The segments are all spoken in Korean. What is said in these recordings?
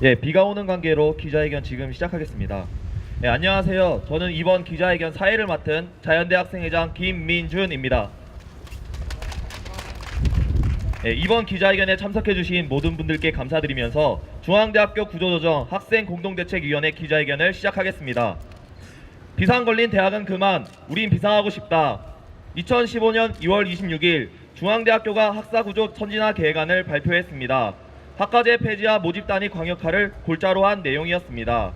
비가 오는 관계로 기자회견 지금 시작하겠습니다. 안녕하세요. 저는 이번 기자회견 사회를 맡은 자연대 학생회장 김민준입니다. 이번 기자회견에 참석해주신 모든 분들께 감사드리면서 중앙대학교 구조조정 학생공동대책위원회 기자회견을 시작하겠습니다. 비상 걸린 대학은 그만, 우린 비상하고 싶다. 2015년 2월 26일 중앙대학교가 학사구조 선진화 계획안을 발표했습니다. 학과제 폐지와 모집단위 광역화를 골자로 한 내용이었습니다.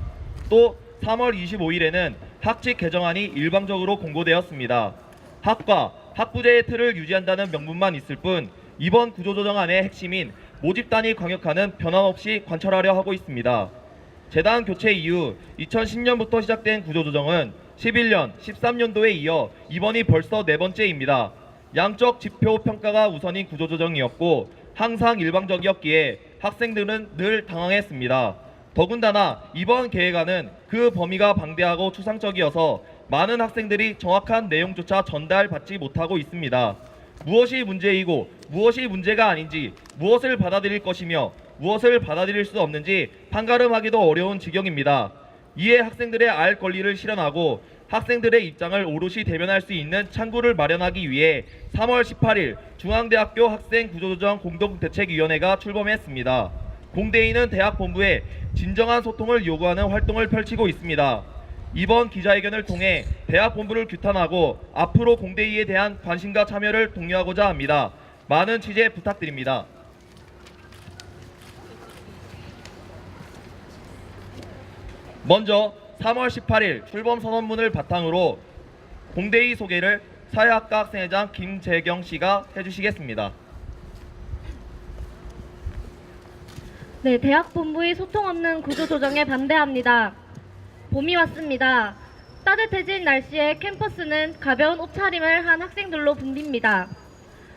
또 3월 25일에는 학칙 개정안이 일방적으로 공고되었습니다. 학과, 학부제의 틀을 유지한다는 명분만 있을 뿐 이번 구조조정안의 핵심인 모집단위 광역화는 변함없이 관철하려 하고 있습니다. 재단 교체 이후 2010년부터 시작된 구조조정은 11년, 13년도에 이어 이번이 벌써 네 번째입니다. 양적 지표 평가가 우선인 구조조정이었고 항상 일방적이었기에 학생들은 늘 당황했습니다. 더군다나 이번 계획안은 그 범위가 방대하고 추상적이어서 많은 학생들이 정확한 내용조차 전달받지 못하고 있습니다. 무엇이 문제이고 무엇이 문제가 아닌지, 무엇을 받아들일 것이며 무엇을 받아들일 수 없는지 판가름하기도 어려운 지경입니다. 이에 학생들의 알 권리를 실현하고 학생들의 입장을 오롯이 대변할 수 있는 창구를 마련하기 위해 3월 18일 중앙대학교 학생구조조정 공동대책위원회가 출범했습니다. 공대위는 대학 본부에 진정한 소통을 요구하는 활동을 펼치고 있습니다. 이번 기자회견을 통해 대학 본부를 규탄하고 앞으로 공대위에 대한 관심과 참여를 독려하고자 합니다. 많은 취재 부탁드립니다. 먼저 3월 18일 출범 선언문을 바탕으로 공대위 소개를 사회학과 학생회장 김재경 씨가 해주시겠습니다. 네, 대학 본부의 소통 없는 구조 조정에 반대합니다. 봄이 왔습니다. 따뜻해진 날씨에 캠퍼스는 가벼운 옷차림을 한 학생들로 붐빕니다.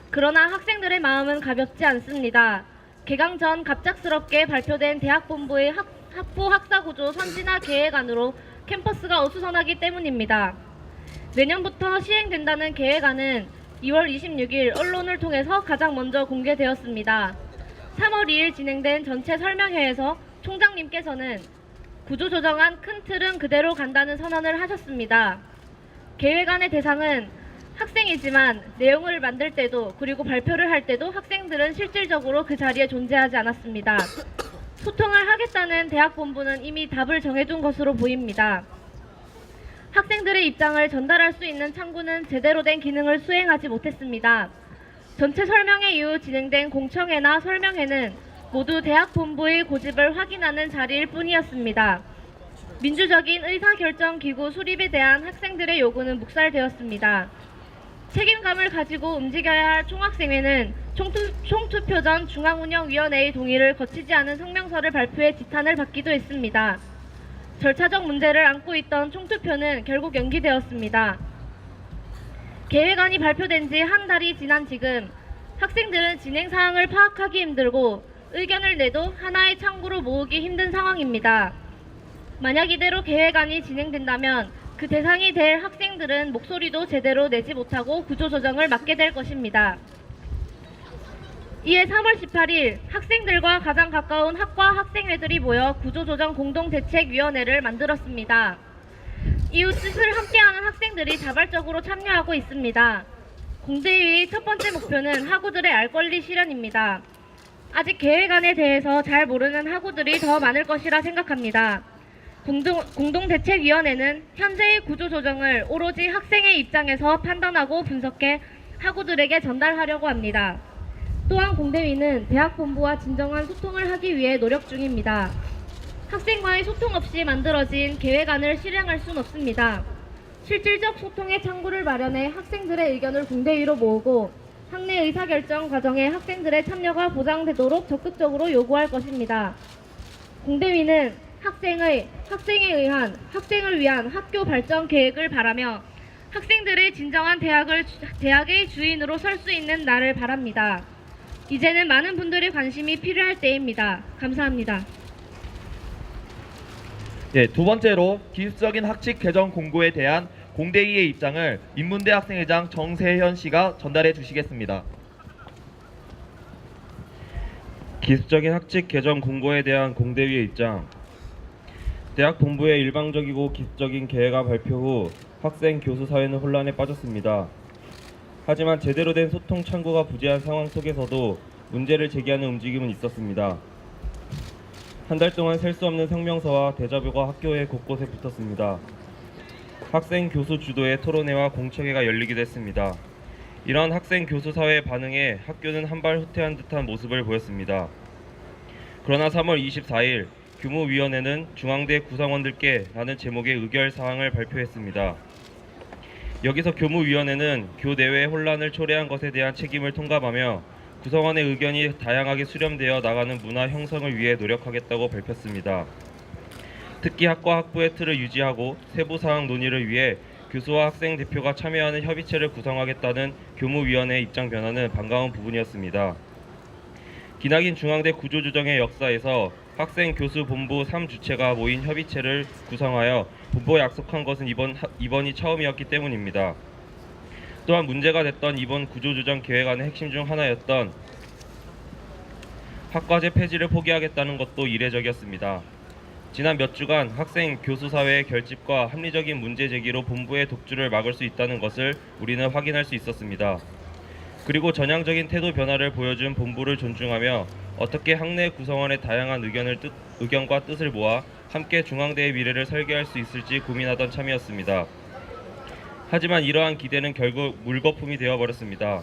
그러나 학생들의 마음은 가볍지 않습니다. 개강 전 갑작스럽게 발표된 대학 본부의 학부 학사구조 선진화 계획안으로 캠퍼스가 어수선하기 때문입니다. 내년부터 시행된다는 계획안은 2월 26일 언론을 통해서 가장 먼저 공개되었습니다. 3월 2일 진행된 전체 설명회에서 총장님께서는 구조조정안 큰 틀은 그대로 간다는 선언을 하셨습니다. 계획안의 대상은 학생이지만 내용을 만들 때도 그리고 발표를 할 때도 학생들은 실질적으로 그 자리에 존재하지 않았습니다. 소통을 하겠다는 대학 본부는 이미 답을 정해둔 것으로 보입니다. 학생들의 입장을 전달할 수 있는 창구는 제대로 된 기능을 수행하지 못했습니다. 전체 설명회 이후 진행된 공청회나 설명회는 모두 대학 본부의 고집을 확인하는 자리일 뿐이었습니다. 민주적인 의사결정 기구 수립에 대한 학생들의 요구는 묵살되었습니다. 책임감을 가지고 움직여야 할 총학생회는 총투표 전 중앙운영위원회의 동의를 거치지 않은 성명서를 발표해 지탄을 받기도 했습니다. 절차적 문제를 안고 있던 총투표는 결국 연기되었습니다. 계획안이 발표된 지 한 달이 지난 지금 학생들은 진행 사항을 파악하기 힘들고 의견을 내도 하나의 창구로 모으기 힘든 상황입니다. 만약 이대로 계획안이 진행된다면 그 대상이 될 학생들은 목소리도 제대로 내지 못하고 구조조정을 맡게 될 것입니다. 이에 3월 18일 학생들과 가장 가까운 학과 학생회들이 모여 구조조정 공동대책위원회를 만들었습니다. 이후 뜻을 함께하는 학생들이 자발적으로 참여하고 있습니다. 공대위의 첫 번째 목표는 학우들의 알 권리 실현입니다. 아직 계획안에 대해서 잘 모르는 학우들이 더 많을 것이라 생각합니다. 공동대책위원회는 현재의 구조조정을 오로지 학생의 입장에서 판단하고 분석해 학우들에게 전달하려고 합니다. 또한 공대위는 대학 본부와 진정한 소통을 하기 위해 노력 중입니다. 학생과의 소통 없이 만들어진 계획안을 실행할 순 없습니다. 실질적 소통의 창구를 마련해 학생들의 의견을 공대위로 모으고 학내 의사결정 과정에 학생들의 참여가 보장되도록 적극적으로 요구할 것입니다. 공대위는 학생을 위한 학교 발전 계획을 바라며 학생들의 진정한 대학의 주인으로 설 수 있는 날을 바랍니다. 이제는 많은 분들의 관심이 필요할 때입니다. 감사합니다. 두 번째로 기술적인 학칙 개정 공고에 대한 공대위의 입장을 인문대 학생회장 정세현 씨가 전달해 주시겠습니다. 기습적인 학칙 개정 공고에 대한 공대위의 입장. 대학 본부의 일방적이고 기습적인 계획안 발표 후 학생, 교수 사회는 혼란에 빠졌습니다. 하지만 제대로 된 소통 창구가 부재한 상황 속에서도 문제를 제기하는 움직임은 있었습니다. 한 달 동안 셀 수 없는 성명서와 대자보가 학교에 곳곳에 붙었습니다. 학생, 교수 주도의 토론회와 공청회가 열리기도 했습니다. 이러한 학생, 교수 사회의 반응에 학교는 한 발 후퇴한 듯한 모습을 보였습니다. 그러나 3월 24일 교무위원회는 중앙대 구성원들께 라는 제목의 의결사항을 발표했습니다. 여기서 교무위원회는 교내외 혼란을 초래한 것에 대한 책임을 통감하며 구성원의 의견이 다양하게 수렴되어 나가는 문화 형성을 위해 노력하겠다고 밝혔습니다. 특히 학과 학부의 틀을 유지하고 세부 사항 논의를 위해 교수와 학생 대표가 참여하는 협의체를 구성하겠다는 교무위원회의 입장 변화는 반가운 부분이었습니다. 기나긴 중앙대 구조조정의 역사에서 학생, 교수, 본부 3주체가 모인 협의체를 구성하여 본부에 약속한 것은 이번이 처음이었기 때문입니다. 또한 문제가 됐던 이번 구조조정 계획안의 핵심 중 하나였던 학과제 폐지를 포기하겠다는 것도 이례적이었습니다. 지난 몇 주간 학생, 교수 사회의 결집과 합리적인 문제 제기로 본부의 독주를 막을 수 있다는 것을 우리는 확인할 수 있었습니다. 그리고 전향적인 태도 변화를 보여준 본부를 존중하며 어떻게 학내 구성원의 다양한 의견과 뜻을 모아 함께 중앙대의 미래를 설계할 수 있을지 고민하던 참이었습니다. 하지만 이러한 기대는 결국 물거품이 되어버렸습니다.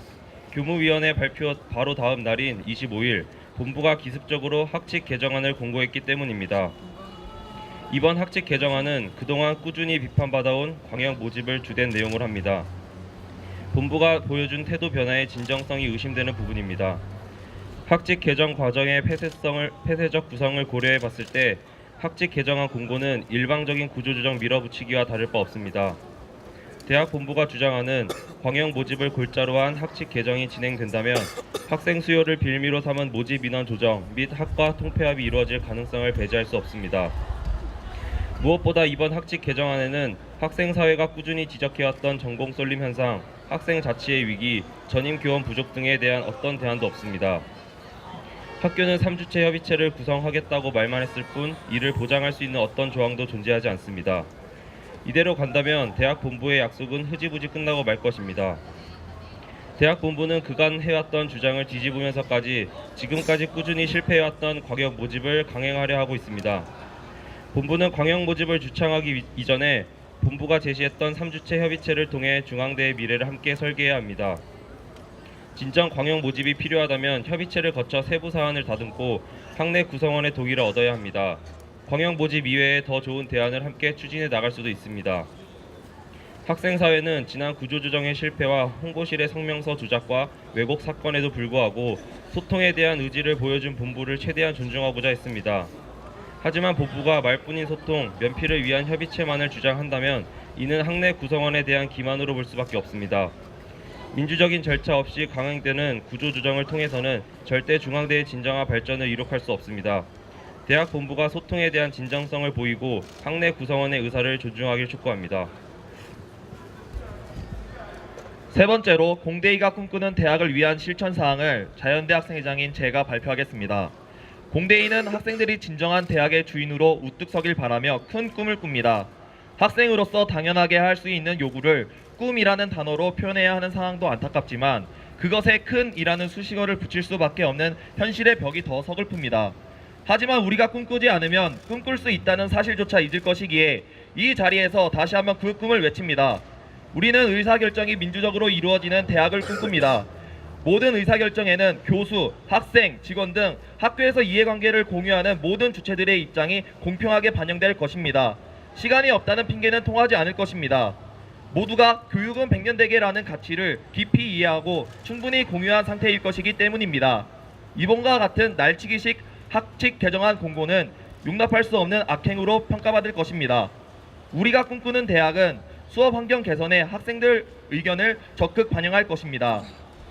교무위원회 발표 바로 다음 날인 25일 본부가 기습적으로 학칙 개정안을 공고했기 때문입니다. 이번 학칙 개정안은 그동안 꾸준히 비판받아온 광역 모집을 주된 내용을 합니다. 본부가 보여준 태도 변화의 진정성이 의심되는 부분입니다. 학칙 개정 과정의 폐쇄적 구성을 고려해 봤을 때 학칙 개정안 공고는 일방적인 구조조정 밀어붙이기와 다를 바 없습니다. 대학 본부가 주장하는 광역 모집을 골자로 한 학칙 개정이 진행된다면 학생 수요를 빌미로 삼은 모집 인원 조정 및 학과 통폐합이 이루어질 가능성을 배제할 수 없습니다. 무엇보다 이번 학칙 개정안에는 학생 사회가 꾸준히 지적해왔던 전공 쏠림 현상, 학생 자치의 위기, 전임 교원 부족 등에 대한 어떤 대안도 없습니다. 학교는 3주체 협의체를 구성하겠다고 말만 했을 뿐 이를 보장할 수 있는 어떤 조항도 존재하지 않습니다. 이대로 간다면 대학 본부의 약속은 흐지부지 끝나고 말 것입니다. 대학 본부는 그간 해왔던 주장을 뒤집으면서까지 지금까지 꾸준히 실패해왔던 광역 모집을 강행하려 하고 있습니다. 본부는 광역 모집을 주창하기 이전에 본부가 제시했던 3주체 협의체를 통해 중앙대의 미래를 함께 설계해야 합니다. 진정 광역 모집이 필요하다면 협의체를 거쳐 세부 사안을 다듬고 학내 구성원의 동의를 얻어야 합니다. 광역 모집 이외에 더 좋은 대안을 함께 추진해 나갈 수도 있습니다. 학생사회는 지난 구조조정의 실패와 홍보실의 성명서 조작과 왜곡 사건에도 불구하고 소통에 대한 의지를 보여준 본부를 최대한 존중하고자 했습니다. 하지만 본부가 말뿐인 소통, 면피를 위한 협의체만을 주장한다면 이는 학내 구성원에 대한 기만으로 볼 수밖에 없습니다. 민주적인 절차 없이 강행되는 구조조정을 통해서는 절대 중앙대의 진정한 발전을 이룩할 수 없습니다. 대학 본부가 소통에 대한 진정성을 보이고 학내 구성원의 의사를 존중하길 촉구합니다. 세 번째로 공대위가 꿈꾸는 대학을 위한 실천사항을 자연대 학생회장인 제가 발표하겠습니다. 공대위는 학생들이 진정한 대학의 주인으로 우뚝 서길 바라며 큰 꿈을 꿉니다. 학생으로서 당연하게 할 수 있는 요구를 꿈이라는 단어로 표현해야 하는 상황도 안타깝지만 그것에 큰 이라는 수식어를 붙일 수밖에 없는 현실의 벽이 더 서글픕니다. 하지만 우리가 꿈꾸지 않으면 꿈꿀 수 있다는 사실조차 잊을 것이기에 이 자리에서 다시 한번 그 꿈을 외칩니다. 우리는 의사결정이 민주적으로 이루어지는 대학을 꿈꿉니다. 모든 의사결정에는 교수, 학생, 직원 등 학교에서 이해관계를 공유하는 모든 주체들의 입장이 공평하게 반영될 것입니다. 시간이 없다는 핑계는 통하지 않을 것입니다. 모두가 교육은 백년대계라는 가치를 깊이 이해하고 충분히 공유한 상태일 것이기 때문입니다. 이번과 같은 날치기식 학칙 개정안 공고는 용납할 수 없는 악행으로 평가받을 것입니다. 우리가 꿈꾸는 대학은 수업 환경 개선에 학생들 의견을 적극 반영할 것입니다.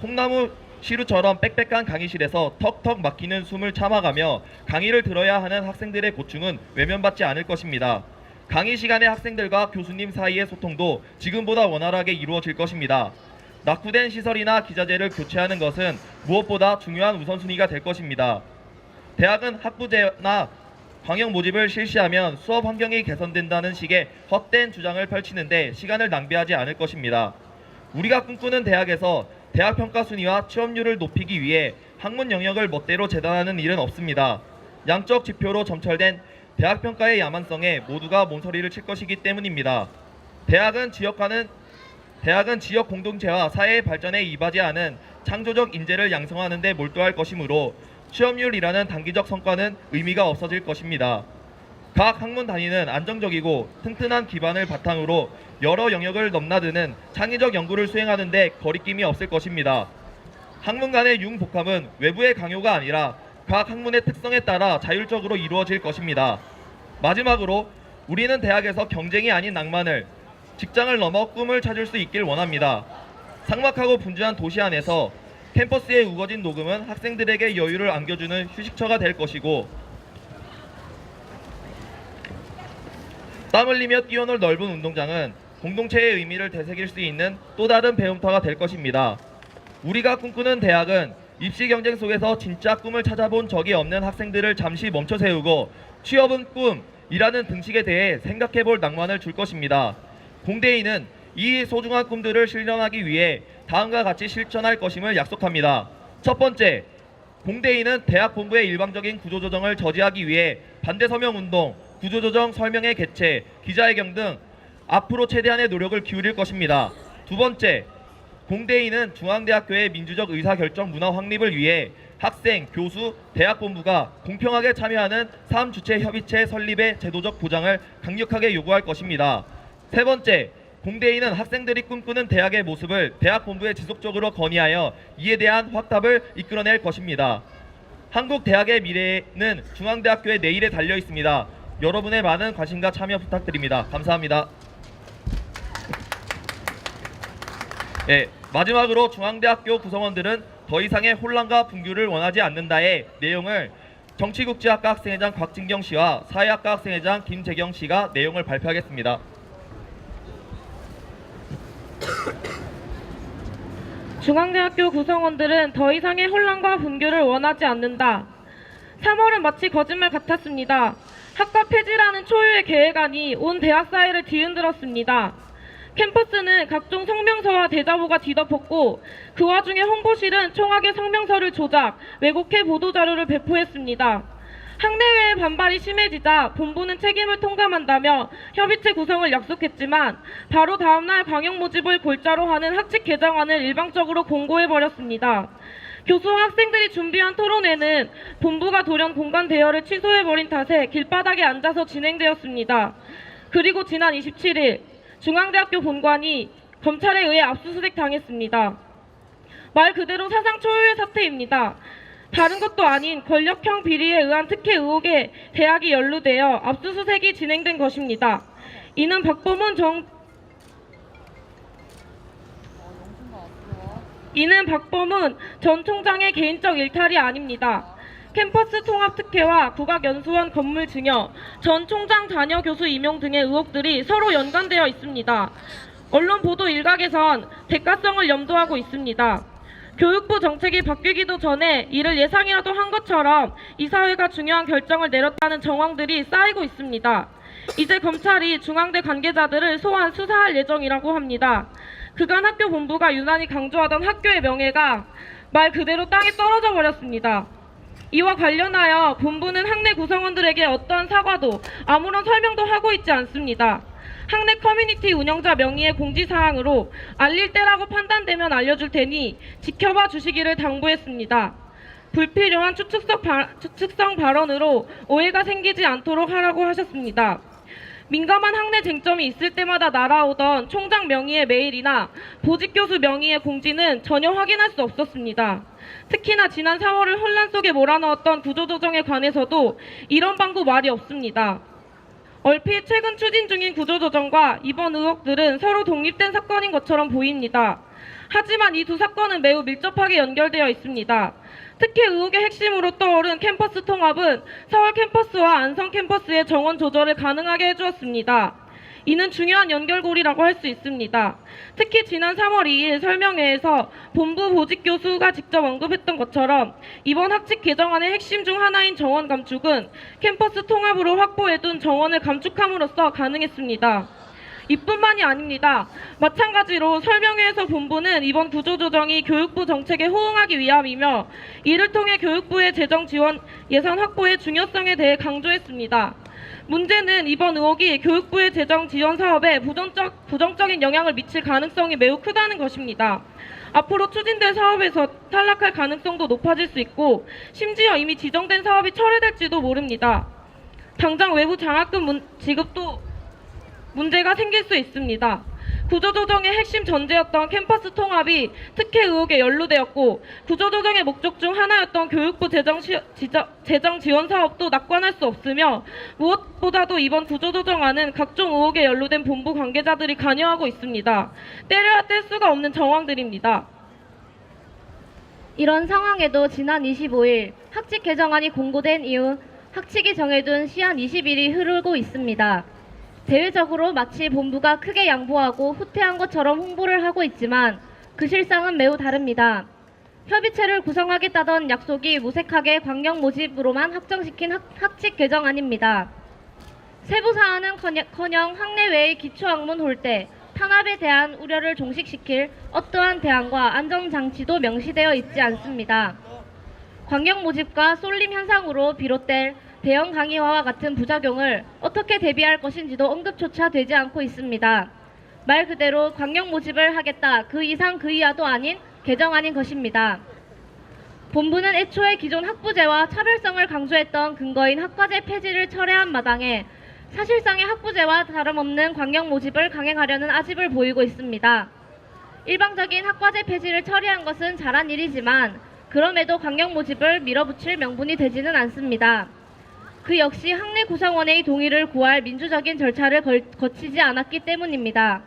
콩나무 시루처럼 빽빽한 강의실에서 턱턱 막히는 숨을 참아가며 강의를 들어야 하는 학생들의 고충은 외면받지 않을 것입니다. 강의 시간에 학생들과 교수님 사이의 소통도 지금보다 원활하게 이루어질 것입니다. 낙후된 시설이나 기자재를 교체하는 것은 무엇보다 중요한 우선순위가 될 것입니다. 대학은 학부제나 광역 모집을 실시하면 수업 환경이 개선된다는 식의 헛된 주장을 펼치는데 시간을 낭비하지 않을 것입니다. 우리가 꿈꾸는 대학에서 대학 평가 순위와 취업률을 높이기 위해 학문 영역을 멋대로 재단하는 일은 없습니다. 양적 지표로 점철된 대학 평가의 야만성에 모두가 몸서리를 칠 것이기 때문입니다. 대학은 지역 공동체와 사회의 발전에 이바지하는 창조적 인재를 양성하는 데 몰두할 것이므로 취업률이라는 단기적 성과는 의미가 없어질 것입니다. 각 학문 단위는 안정적이고 튼튼한 기반을 바탕으로 여러 영역을 넘나드는 창의적 연구를 수행하는 데 거리낌이 없을 것입니다. 학문 간의 융복합은 외부의 강요가 아니라 각 학문의 특성에 따라 자율적으로 이루어질 것입니다. 마지막으로 우리는 대학에서 경쟁이 아닌 낭만을, 직장을 넘어 꿈을 찾을 수 있길 원합니다. 삭막하고 분주한 도시 안에서 캠퍼스의 우거진 녹음은 학생들에게 여유를 안겨주는 휴식처가 될 것이고, 땀 흘리며 뛰어놀 넓은 운동장은 공동체의 의미를 되새길 수 있는 또 다른 배움터가 될 것입니다. 우리가 꿈꾸는 대학은 입시 경쟁 속에서 진짜 꿈을 찾아본 적이 없는 학생들을 잠시 멈춰 세우고 취업은 꿈이라는 등식에 대해 생각해볼 낭만을 줄 것입니다. 공대인은 이 소중한 꿈들을 실현하기 위해 다음과 같이 실천할 것임을 약속합니다. 첫 번째, 공대인은 대학 본부의 일방적인 구조조정을 저지하기 위해 반대 서명 운동, 구조조정 설명회 개최, 기자회견 등 앞으로 최대한의 노력을 기울일 것입니다. 두 번째, 공대인은 중앙대학교의 민주적 의사결정 문화 확립을 위해 학생, 교수, 대학 본부가 공평하게 참여하는 사업주체 협의체 설립의 제도적 보장을 강력하게 요구할 것입니다. 세 번째, 공대인은 학생들이 꿈꾸는 대학의 모습을 대학 본부에 지속적으로 건의하여 이에 대한 확답을 이끌어낼 것입니다. 한국 대학의 미래는 중앙대학교의 내일에 달려 있습니다. 여러분의 많은 관심과 참여 부탁드립니다. 감사합니다. 마지막으로 중앙대학교 구성원들은 더 이상의 혼란과 분규를 원하지 않는다의 내용을 정치국제학과 학생회장 곽진경 씨와 사회학과 학생회장 김재경 씨가 내용을 발표하겠습니다. 중앙대학교 구성원들은 더 이상의 혼란과 분규를 원하지 않는다. 3월은 마치 거짓말 같았습니다. 학과 폐지라는 초유의 계획안이 온 대학 사회를 뒤흔들었습니다. 캠퍼스는 각종 성명서와 대자보가 뒤덮었고 그 와중에 홍보실은 총학의 성명서를 조작, 왜곡해 보도자료를 배포했습니다. 학내외의 반발이 심해지자 본부는 책임을 통감한다며 협의체 구성을 약속했지만 바로 다음날 광역 모집을 골자로 하는 학칙 개정안을 일방적으로 공고해버렸습니다. 교수와 학생들이 준비한 토론회는 본부가 돌연 공간 대여를 취소해버린 탓에 길바닥에 앉아서 진행되었습니다. 그리고 지난 27일 중앙대학교 본관이 검찰에 의해 압수수색 당했습니다. 말 그대로 사상 초유의 사태입니다. 다른 것도 아닌 권력형 비리에 의한 특혜 의혹에 대학이 연루되어 압수수색이 진행된 것입니다. 이는 박범은 전 총장의 개인적 일탈이 아닙니다. 캠퍼스 통합 특혜와 국악연수원 건물 증여, 전 총장 자녀 교수 임용 등의 의혹들이 서로 연관되어 있습니다. 언론 보도 일각에선 대가성을 염두하고 있습니다. 교육부 정책이 바뀌기도 전에 이를 예상이라도 한 것처럼 이사회가 중요한 결정을 내렸다는 정황들이 쌓이고 있습니다. 이제 검찰이 중앙대 관계자들을 소환 수사할 예정이라고 합니다. 그간 학교 본부가 유난히 강조하던 학교의 명예가 말 그대로 땅에 떨어져 버렸습니다. 이와 관련하여 본부는 학내 구성원들에게 어떠한 사과도 아무런 설명도 하고 있지 않습니다. 학내 커뮤니티 운영자 명의의 공지사항으로 알릴 때라고 판단되면 알려줄 테니 지켜봐 주시기를 당부했습니다. 불필요한 추측성 발언으로 오해가 생기지 않도록 하라고 하셨습니다. 민감한 학내 쟁점이 있을 때마다 날아오던 총장 명의의 메일이나 보직교수 명의의 공지는 전혀 확인할 수 없었습니다. 특히나 지난 4월을 혼란 속에 몰아넣었던 구조조정에 관해서도 이런 방구 말이 없습니다. 얼핏 최근 추진 중인 구조조정과 이번 의혹들은 서로 독립된 사건인 것처럼 보입니다. 하지만 이 두 사건은 매우 밀접하게 연결되어 있습니다. 특히 의혹의 핵심으로 떠오른 캠퍼스 통합은 서울 캠퍼스와 안성 캠퍼스의 정원 조절을 가능하게 해주었습니다. 이는 중요한 연결고리라고 할 수 있습니다. 특히 지난 3월 2일 설명회에서 본부 보직 교수가 직접 언급했던 것처럼 이번 학칙 개정안의 핵심 중 하나인 정원 감축은 캠퍼스 통합으로 확보해둔 정원을 감축함으로써 가능했습니다. 이뿐만이 아닙니다. 마찬가지로 설명회에서 본부는 이번 구조조정이 교육부 정책에 호응하기 위함이며 이를 통해 교육부의 재정 지원 예산 확보의 중요성에 대해 강조했습니다. 문제는 이번 의혹이 교육부의 재정 지원 사업에 부정적인 영향을 미칠 가능성이 매우 크다는 것입니다. 앞으로 추진될 사업에서 탈락할 가능성도 높아질 수 있고 심지어 이미 지정된 사업이 철회될지도 모릅니다. 당장 외부 장학금 지급도 문제가 생길 수 있습니다. 구조조정의 핵심 전제였던 캠퍼스 통합이 특혜 의혹에 연루되었고 구조조정의 목적 중 하나였던 교육부 재정 지원 사업도 낙관할 수 없으며 무엇보다도 이번 구조조정안은 각종 의혹에 연루된 본부 관계자들이 관여하고 있습니다. 때려야 뗄 수가 없는 정황들입니다. 이런 상황에도 지난 25일 학칙 개정안이 공고된 이후 학칙이 정해둔 시한 20일이 흐르고 있습니다. 대외적으로 마치 본부가 크게 양보하고 후퇴한 것처럼 홍보를 하고 있지만 그 실상은 매우 다릅니다. 협의체를 구성하겠다던 약속이 무색하게 광역 모집으로만 확정시킨 학칙 개정안입니다. 세부 사안은커녕 학내외의 기초학문 홀대, 탄압에 대한 우려를 종식시킬 어떠한 대안과 안전장치도 명시되어 있지 않습니다. 광역 모집과 쏠림 현상으로 비롯될 대형 강의화와 같은 부작용을 어떻게 대비할 것인지도 언급조차 되지 않고 있습니다. 말 그대로 광역 모집을 하겠다, 그 이상 그 이하도 아닌 개정안인 것입니다. 본부는 애초에 기존 학부제와 차별성을 강조했던 근거인 학과제 폐지를 철회한 마당에 사실상의 학부제와 다름없는 광역 모집을 강행하려는 아집을 보이고 있습니다. 일방적인 학과제 폐지를 처리한 것은 잘한 일이지만 그럼에도 광역 모집을 밀어붙일 명분이 되지는 않습니다. 그 역시 학내 구성원의 동의를 구할 민주적인 절차를 거치지 않았기 때문입니다.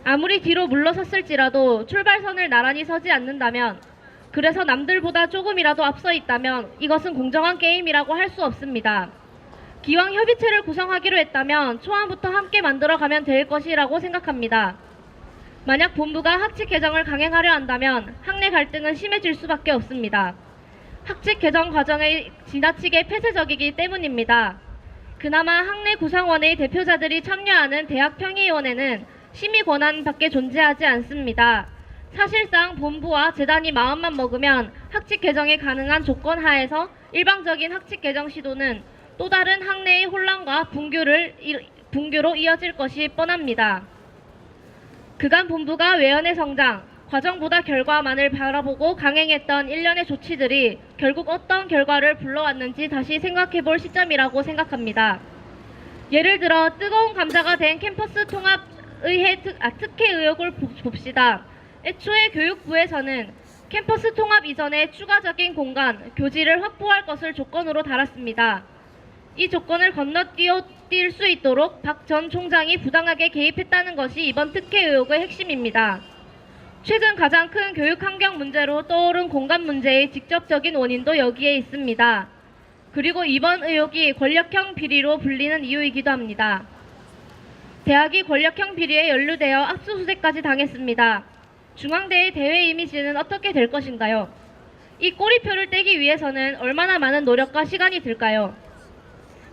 아무리 뒤로 물러섰을지라도 출발선을 나란히 서지 않는다면, 그래서 남들보다 조금이라도 앞서 있다면 이것은 공정한 게임이라고 할 수 없습니다. 기왕 협의체를 구성하기로 했다면 초안부터 함께 만들어가면 될 것이라고 생각합니다. 만약 본부가 학칙 개정을 강행하려 한다면 학내 갈등은 심해질 수밖에 없습니다. 학칙 개정 과정이 지나치게 폐쇄적이기 때문입니다. 그나마 학내 구성원의 대표자들이 참여하는 대학평의위원회는 심의 권한밖에 존재하지 않습니다. 사실상 본부와 재단이 마음만 먹으면 학칙 개정이 가능한 조건 하에서 일방적인 학칙 개정 시도는 또 다른 학내의 혼란과 붕괴로 이어질 것이 뻔합니다. 그간 본부가 외연의 성장, 과정보다 결과만을 바라보고 강행했던 일련의 조치들이 결국 어떤 결과를 불러왔는지 다시 생각해볼 시점이라고 생각합니다. 예를 들어 뜨거운 감자가 된 캠퍼스 통합의 특혜 의혹을 봅시다. 애초에 교육부에서는 캠퍼스 통합 이전에 추가적인 공간, 교지를 확보할 것을 조건으로 달았습니다. 이 조건을 건너뛸 수 있도록 박 전 총장이 부당하게 개입했다는 것이 이번 특혜 의혹의 핵심입니다. 최근 가장 큰 교육 환경 문제로 떠오른 공간 문제의 직접적인 원인도 여기에 있습니다. 그리고 이번 의혹이 권력형 비리로 불리는 이유이기도 합니다. 대학이 권력형 비리에 연루되어 압수수색까지 당했습니다. 중앙대의 대외 이미지는 어떻게 될 것인가요? 이 꼬리표를 떼기 위해서는 얼마나 많은 노력과 시간이 들까요?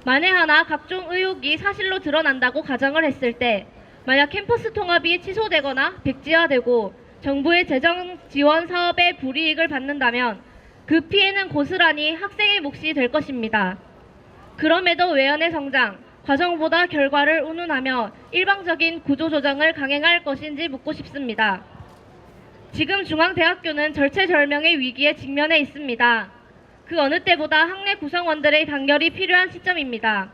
만에 하나 각종 의혹이 사실로 드러난다고 가정을 했을 때 만약 캠퍼스 통합이 취소되거나 백지화되고 정부의 재정 지원 사업에 불이익을 받는다면 그 피해는 고스란히 학생의 몫이 될 것입니다. 그럼에도 외연의 성장, 과정보다 결과를 운운하며 일방적인 구조조정을 강행할 것인지 묻고 싶습니다. 지금 중앙대학교는 절체절명의 위기에 직면해 있습니다. 그 어느 때보다 학내 구성원들의 단결이 필요한 시점입니다.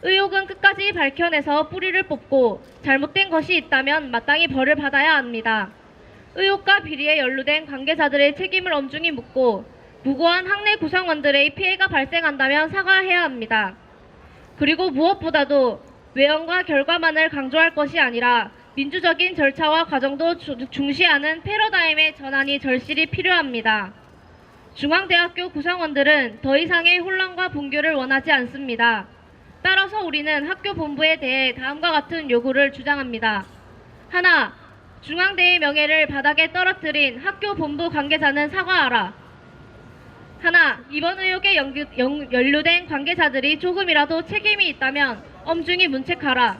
의혹은 끝까지 밝혀내서 뿌리를 뽑고 잘못된 것이 있다면 마땅히 벌을 받아야 합니다. 의혹과 비리에 연루된 관계자들의 책임을 엄중히 묻고 무고한 학내 구성원들의 피해가 발생한다면 사과해야 합니다. 그리고 무엇보다도 외연과 결과만을 강조할 것이 아니라 민주적인 절차와 과정도 중시하는 패러다임의 전환이 절실히 필요합니다. 중앙대학교 구성원들은 더 이상의 혼란과 붕괴를 원하지 않습니다. 따라서 우리는 학교 본부에 대해 다음과 같은 요구를 주장합니다. 하나, 중앙대의 명예를 바닥에 떨어뜨린 학교 본부 관계자는 사과하라. 하나, 이번 의혹에 연루된 관계자들이 조금이라도 책임이 있다면 엄중히 문책하라.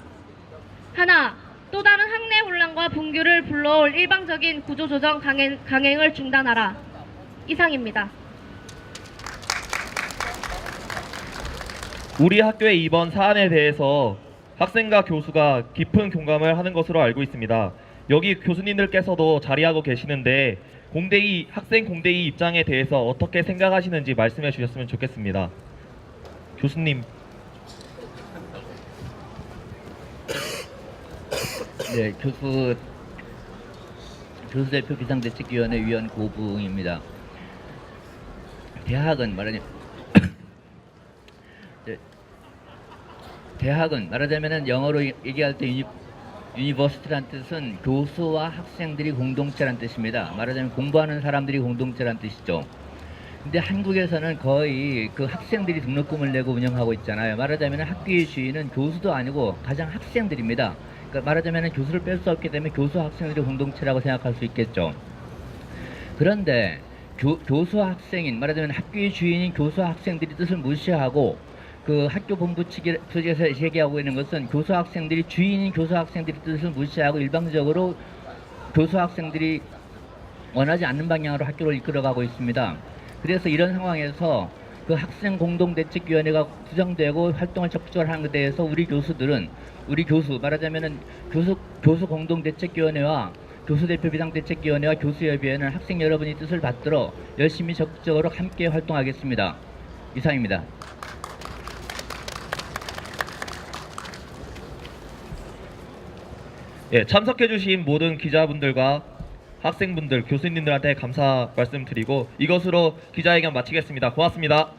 하나, 또 다른 학내 혼란과 분규를 불러올 일방적인 구조조정 강행을 중단하라. 이상입니다. 우리 학교의 이번 사안에 대해서 학생과 교수가 깊은 공감을 하는 것으로 알고 있습니다. 여기 교수님들께서도 자리하고 계시는데 학생 공대의 입장에 대해서 어떻게 생각하시는지 말씀해 주셨으면 좋겠습니다. 교수님. 네, 교수대표 비상대책위원회 위원 고부웅입니다. 대학은 말하자면은 영어로 얘기할 때 유니버시티란 뜻은 교수와 학생들이 공동체란 뜻입니다. 말하자면 공부하는 사람들이 공동체란 뜻이죠. 근데 한국에서는 거의 그 학생들이 등록금을 내고 운영하고 있잖아요. 말하자면 학교의 주인은 교수도 아니고 가장 학생들입니다. 그러니까 말하자면 교수를 뺄 수 없기 때문에 교수 학생들이 공동체라고 생각할 수 있겠죠. 그런데 교수와 학생인, 말하자면 학교의 주인인 교수와 학생들이 뜻을 무시하고 그 학교 본부 측에서 제기하고 있는 것은 교수 학생들이 주인인 교수 학생들이 뜻을 무시하고 일방적으로 교수 학생들이 원하지 않는 방향으로 학교를 이끌어가고 있습니다. 그래서 이런 상황에서 그 학생 공동대책위원회가 구성되고 활동을 적극적으로 하는 것에 대해서 우리 교수 말하자면은 교수 공동대책위원회와 교수대표 비상대책위원회와 교수협의회는 학생 여러분의 뜻을 받들어 열심히 적극적으로 함께 활동하겠습니다. 이상입니다. 예, 참석해주신 모든 기자분들과 학생분들, 교수님들한테 감사 말씀드리고 이것으로 기자회견 마치겠습니다. 고맙습니다.